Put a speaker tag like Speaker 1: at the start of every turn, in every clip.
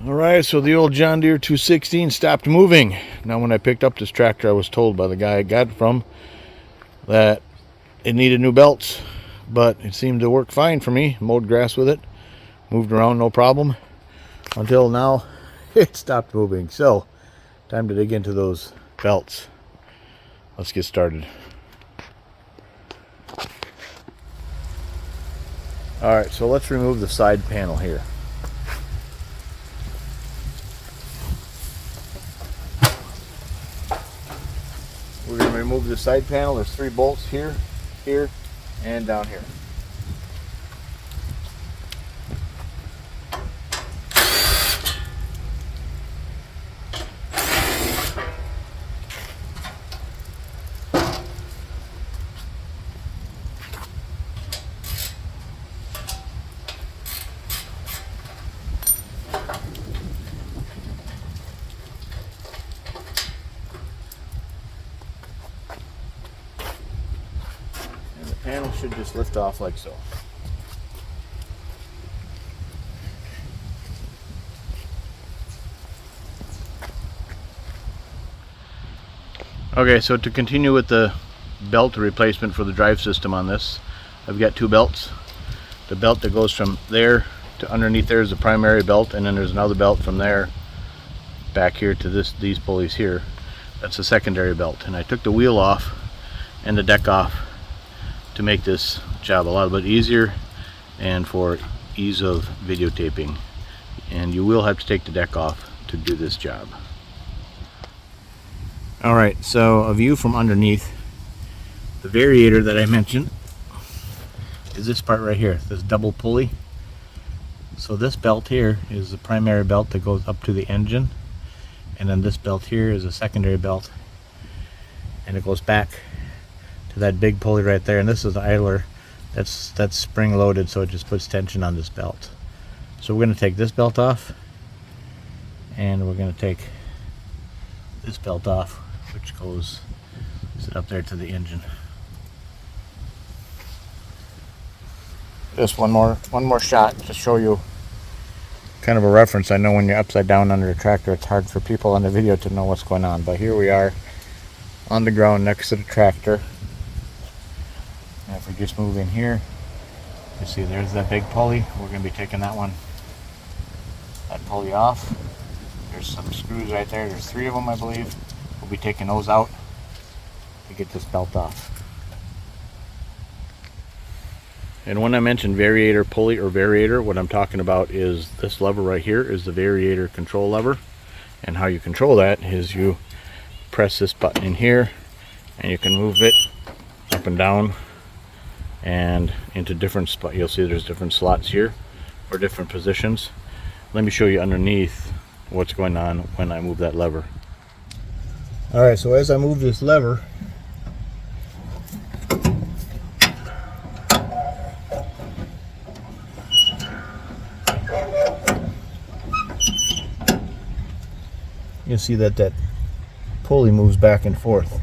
Speaker 1: Alright, so the old John Deere 216 stopped moving. Now when I picked up this tractor, I was told by the guy I got it from that it needed new belts, but it seemed to work fine for me. Mowed grass with it, moved around no problem, until now it stopped moving. So time to dig into those belts. Let's get started. Alright, so let's remove the side panel here. We're going to remove the side panel. There's 3 bolts here, here, and down here. Panel should just lift off like so. Okay, so to continue with the belt replacement for the drive system on this, I've got 2 belts. The belt that goes from there to underneath there is the primary belt, and then there's another belt from there back here to these pulleys here. That's the secondary belt. And I took the wheel off and the deck off to make this job a little bit easier and for ease of videotaping. And you will have to take the deck off to do this job. Alright, so a view from underneath. The Variator that I mentioned is this part right here, this double pulley. So this belt here is the primary belt that goes up to the engine, and then this belt here is a secondary belt, and it goes back to that big pulley right there. And this is the idler that's spring loaded, so it just puts tension on this belt. So we're going to take this belt off, and we're going to take this belt off, which goes up there to the engine. Just one more shot to show you kind of a reference. I know when you're upside down under a tractor, it's hard for people on the video to know what's going on, but here we are on the ground next to the tractor. And if we just move in here, you see there's that big pulley. We're going to be taking that pulley off. There's some screws right there. There's 3 of them, I believe. We'll be taking those out to get this belt off. And when I mention Variator pulley or Variator, what I'm talking about is this lever right here is the Variator control lever. And how you control that is you press this button in here, and you can move it up and down and into different spots. You'll see there's different slots here or different positions. Let me show you underneath what's going on when I move that lever. Alright, so as I move this lever, you'll see that pulley moves back and forth.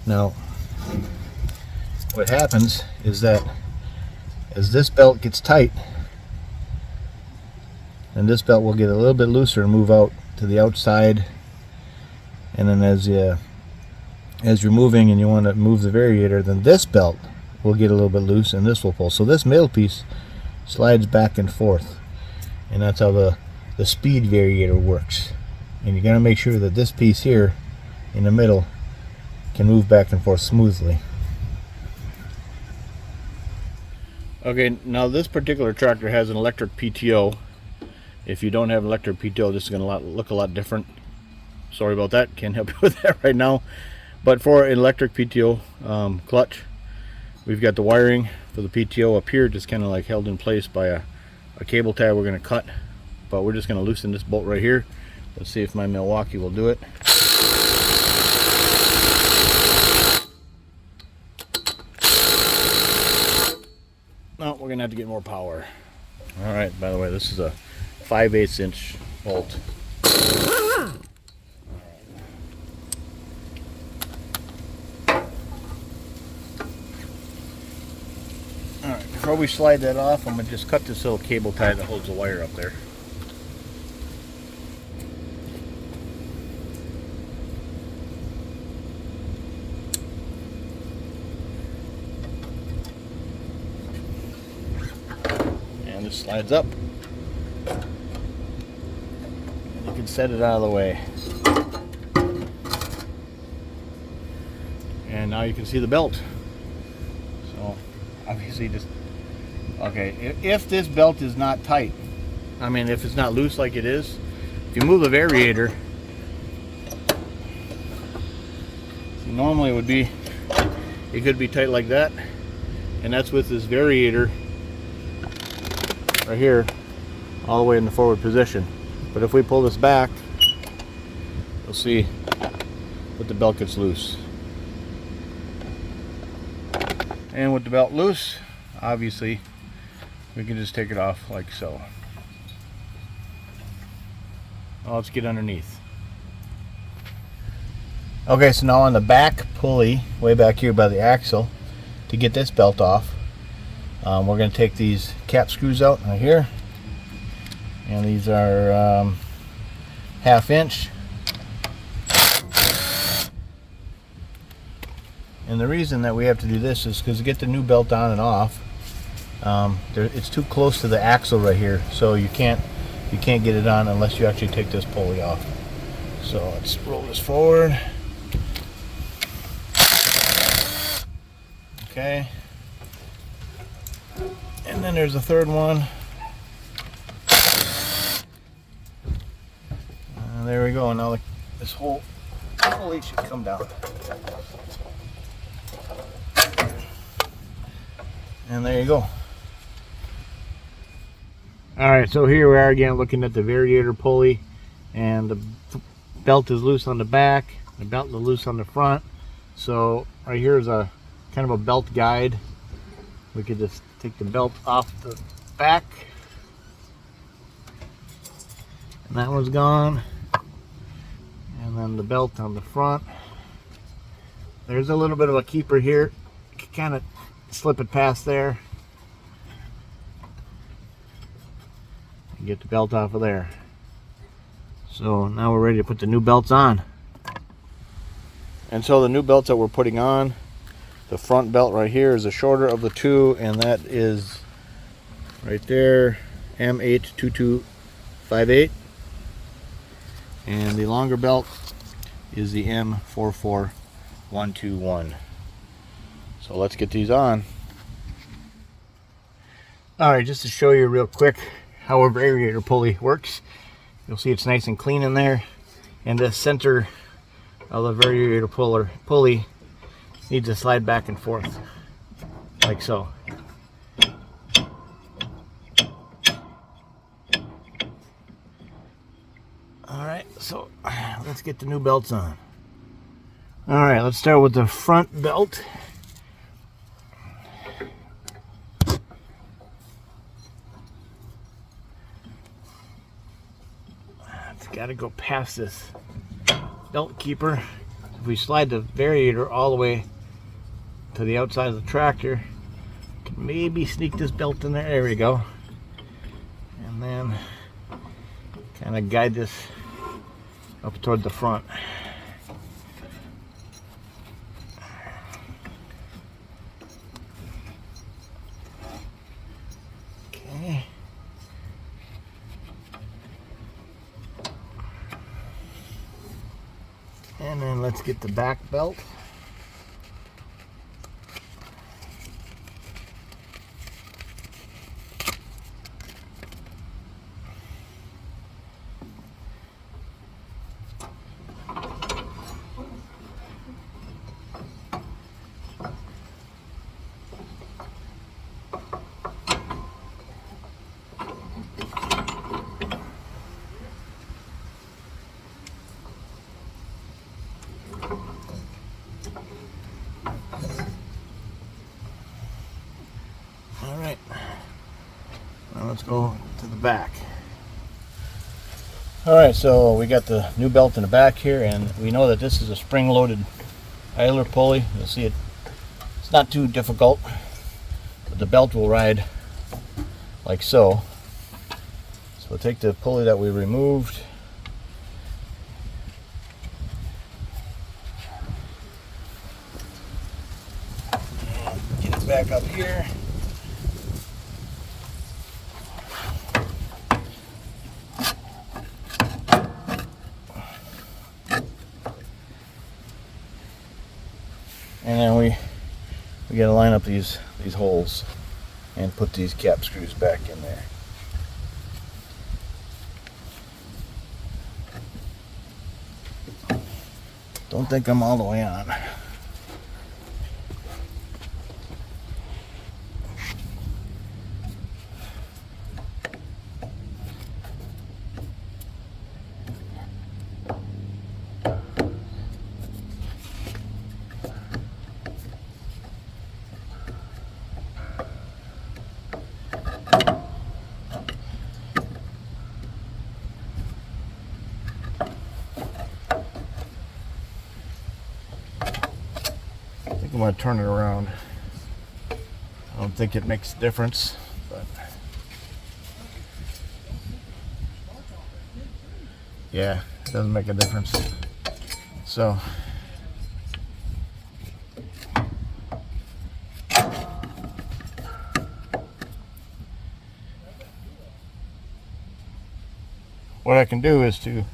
Speaker 1: Now what happens is that as this belt gets tight, and this belt will get a little bit looser and move out to the outside, and then as you're moving and you want to move the Variator, then this belt will get a little bit loose and this will pull. So this middle piece slides back and forth, and that's how the speed Variator works. And you got to make sure that this piece here in the middle can move back and forth smoothly. Okay, now this particular tractor has an electric PTO. If you don't have an electric PTO, this is going to look a lot different. Sorry about that, can't help you with that right now. But for an electric PTO clutch, we've got the wiring for the PTO up here, just kind of like held in place by a cable tie we're going to cut. But we're just going to loosen this bolt right here. Let's see if my Milwaukee will do it. No, we're gonna have to get more power. All right, by the way, this is a 5/8 inch bolt. All right, before we slide that off, I'm gonna just cut this little cable tie that holds the wire up there. slides up. And you can set it out of the way. And now you can see the belt. So obviously just, okay, if this belt is not tight, I mean if it's not loose like it is, if you move the variator, see, normally it would be, it could be tight like that, and that's with this variator right here all the way in the forward position. But if we pull this back, you'll see that the belt gets loose. And with the belt loose, obviously we can just take it off like so. Now let's get underneath. Okay, so now on the back pulley, way back here by the axle, to get this belt off, we're going to take these cap screws out right here. And these are 1/2 inch. And the reason that we have to do this is because to get the new belt on and off, it's too close to the axle right here, so you can't get it on unless you actually take this pulley off. So let's roll this forward. Okay. And then there's a third one. And there we go. Now this whole pulley should come down. And there you go. Alright, so here we are again looking at the variator pulley, and the belt is loose on the back, the belt is loose on the front. So right here is a kind of a belt guide. We could just take the belt off the back, and that one's gone. And then the belt on the front. There's a little bit of a keeper here. You can kind of slip it past there and get the belt off of there. So now we're ready to put the new belts on. And so the new belts that we're putting on, the front belt right here is the shorter of the two, and that is right there, M82258. And the longer belt is the M44121. So let's get these on. Alright, just to show you real quick how a variator pulley works. You'll see it's nice and clean in there, and the center of the variator pulley needs to slide back and forth like so. Alright, so let's get the new belts on. Alright, let's start with the front belt. It's got to go past this belt keeper. If we slide the variator all the way to the outside of the tractor, can maybe sneak this belt in there. There we go. And then kind of guide this up toward the front. Okay. And then let's get the back belt. Alright, now let's go to the back. Alright, so we got the new belt in the back here, and we know that this is a spring-loaded idler pulley. You'll see it's not too difficult, but the belt will ride like so. So we'll take the pulley that we removed, and get it back up here. we gotta line up these holes and put these cap screws back in there. Don't think I'm all the way on. I'm going to turn it around. I don't think it makes a difference, but yeah, it doesn't make a difference. So what I can do is to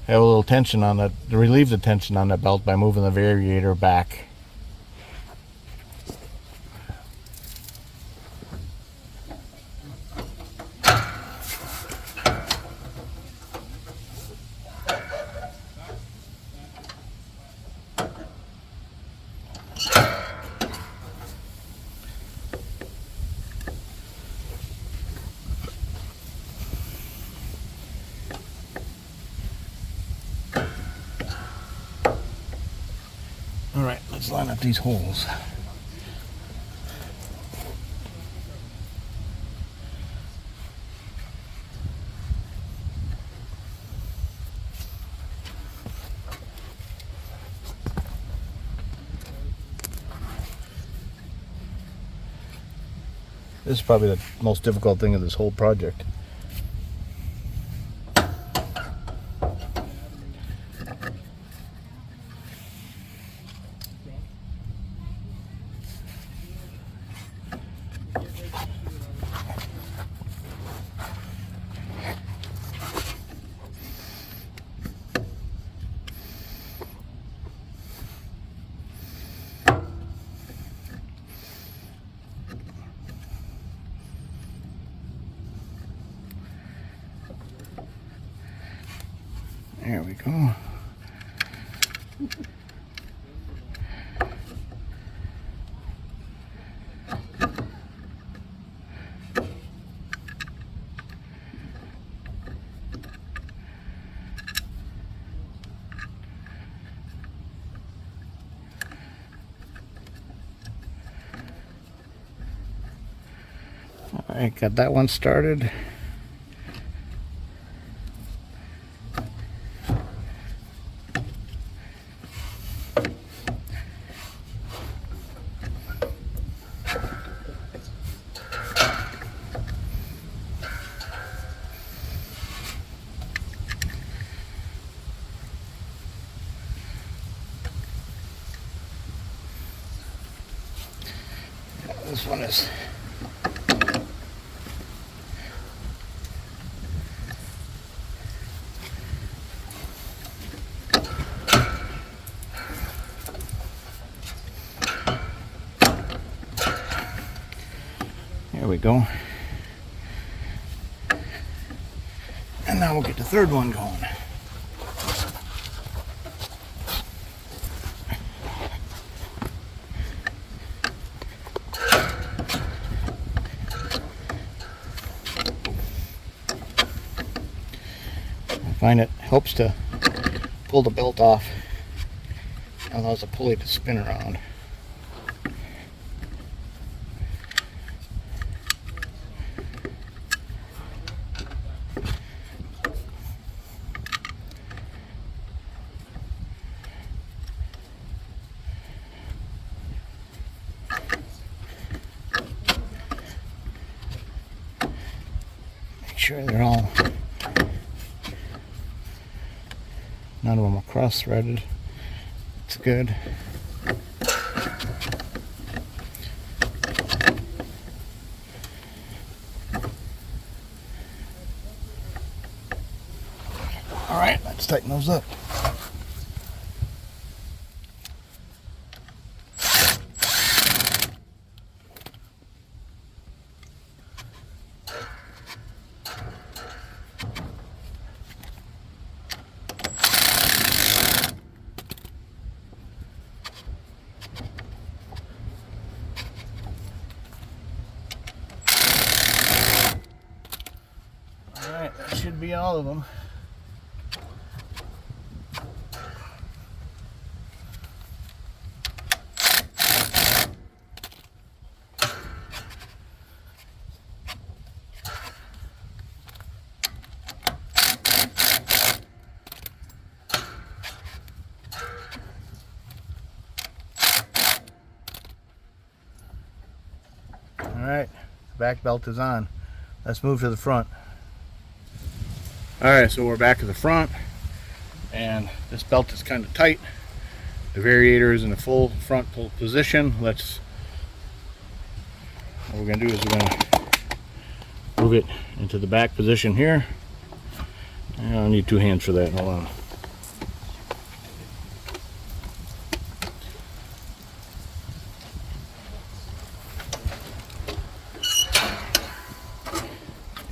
Speaker 1: have a little tension on that, to relieve the tension on that belt by moving the variator back. All right, let's line up these holes. This is probably the most difficult thing of this whole project. There we go. All right, got that one started. This one is there we go. And now we'll get the third one going. I find it helps to pull the belt off, allows the pulley to spin around. Make sure they're all, none of them are cross-threaded. It's good. All right, let's tighten those up. Alright, that should be all of them. Alright, back belt is on. Let's move to the front. Alright, so we're back at the front, and this belt is kind of tight. The Variator is in the full front pull position. What we're going to do is we're going to move it into the back position here. I don't need two hands for that. Hold on.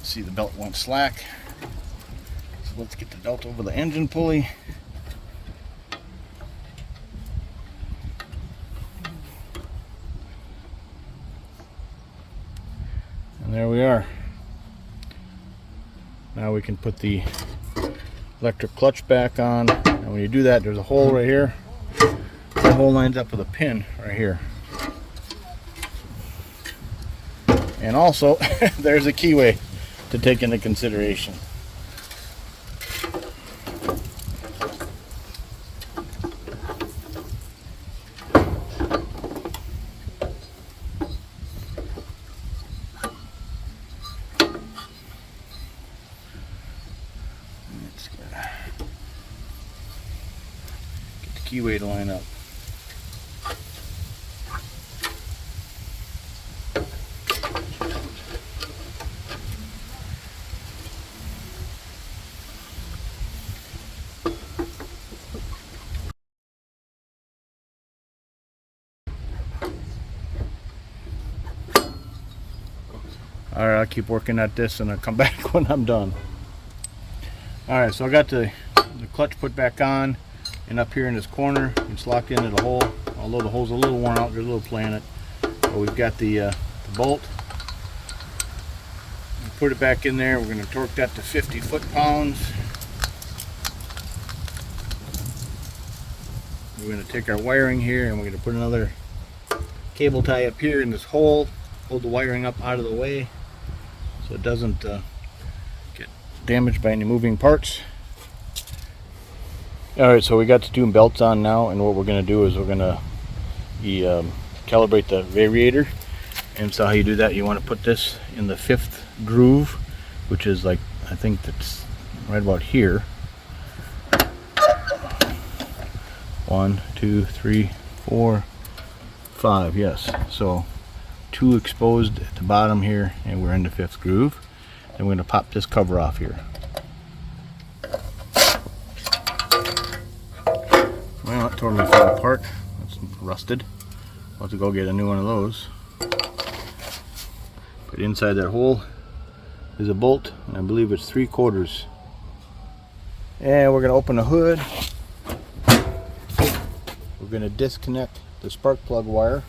Speaker 1: See, the belt won't slack. So let's get the belt over the engine pulley. And there we are. Now we can put the electric clutch back on. And when you do that, there's a hole right here. The hole lines up with a pin right here. And also, there's a keyway to take into consideration. Let's get the keyway to line up. Alright, I'll keep working at this and I'll come back when I'm done. Alright, so I got the clutch put back on, and up here in this corner it's locked into the hole. Although the hole's a little worn out, there's a little play in it. But we've got the bolt. We'll put it back in there. We're going to torque that to 50 foot-pounds. We're going to take our wiring here and we're going to put another cable tie up here in this hole. Hold the wiring up out of the way so it doesn't get damaged by any moving parts. Alright, so we got the two belts on now, and what we're going to do is we're going to calibrate the Variator. And so how you do that, you want to put this in the 5th groove, which is like, I think that's right about here. 1, 2, 3, 4, 5, yes. So 2 exposed at the bottom here, and we're in the 5th groove. Then we're going to pop this cover off here. Well, it totally fell apart. It's rusted. We'll have to go get a new one of those. But inside that hole is a bolt, and I believe it's 3/4. And we're going to open the hood. We're going to disconnect the spark plug wire.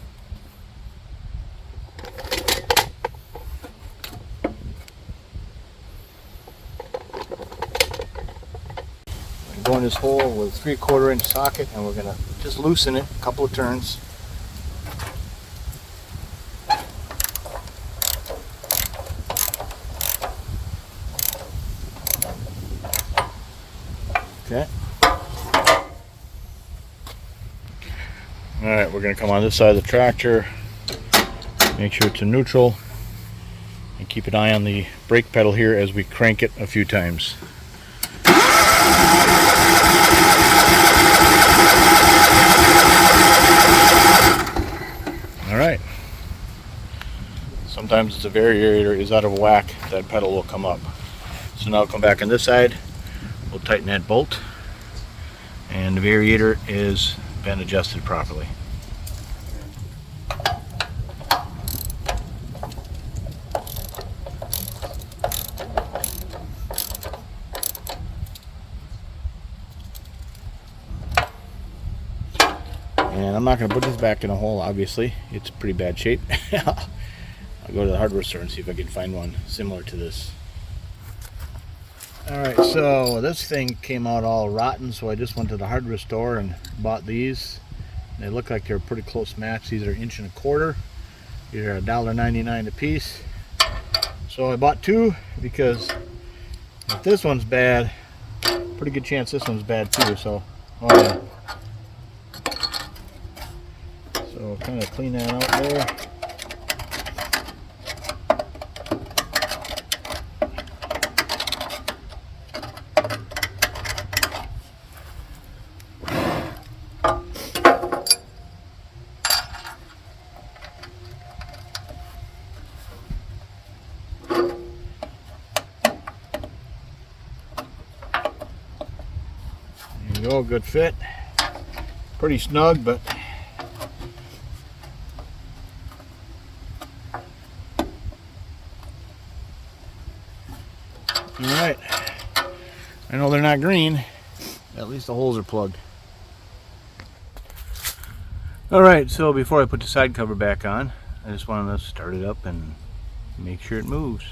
Speaker 1: Go in this hole with a 3/4 inch socket, and we're going to just loosen it a couple of turns. Okay. Alright, we're going to come on this side of the tractor, make sure it's in neutral, and keep an eye on the brake pedal here as we crank it a few times. Alright. Sometimes it's a Variator is out of whack, that pedal will come up. So now I'll come back on this side, we'll tighten that bolt, and the Variator is been adjusted properly. And I'm not going to put this back in a hole, obviously. It's pretty bad shape. I'll go to the hardware store and see if I can find one similar to this. Alright, so this thing came out all rotten, so I just went to the hardware store and bought these. They look like they're a pretty close match. These are 1.25 inches. These are $1.99 a piece. So I bought two because if this one's bad, pretty good chance this one's bad too. So, oh yeah. So kind of clean that out there. There you go, good fit. Pretty snug, but alright. I know they're not green. At least the holes are plugged. Alright, so before I put the side cover back on, I just wanted to start it up and make sure it moves.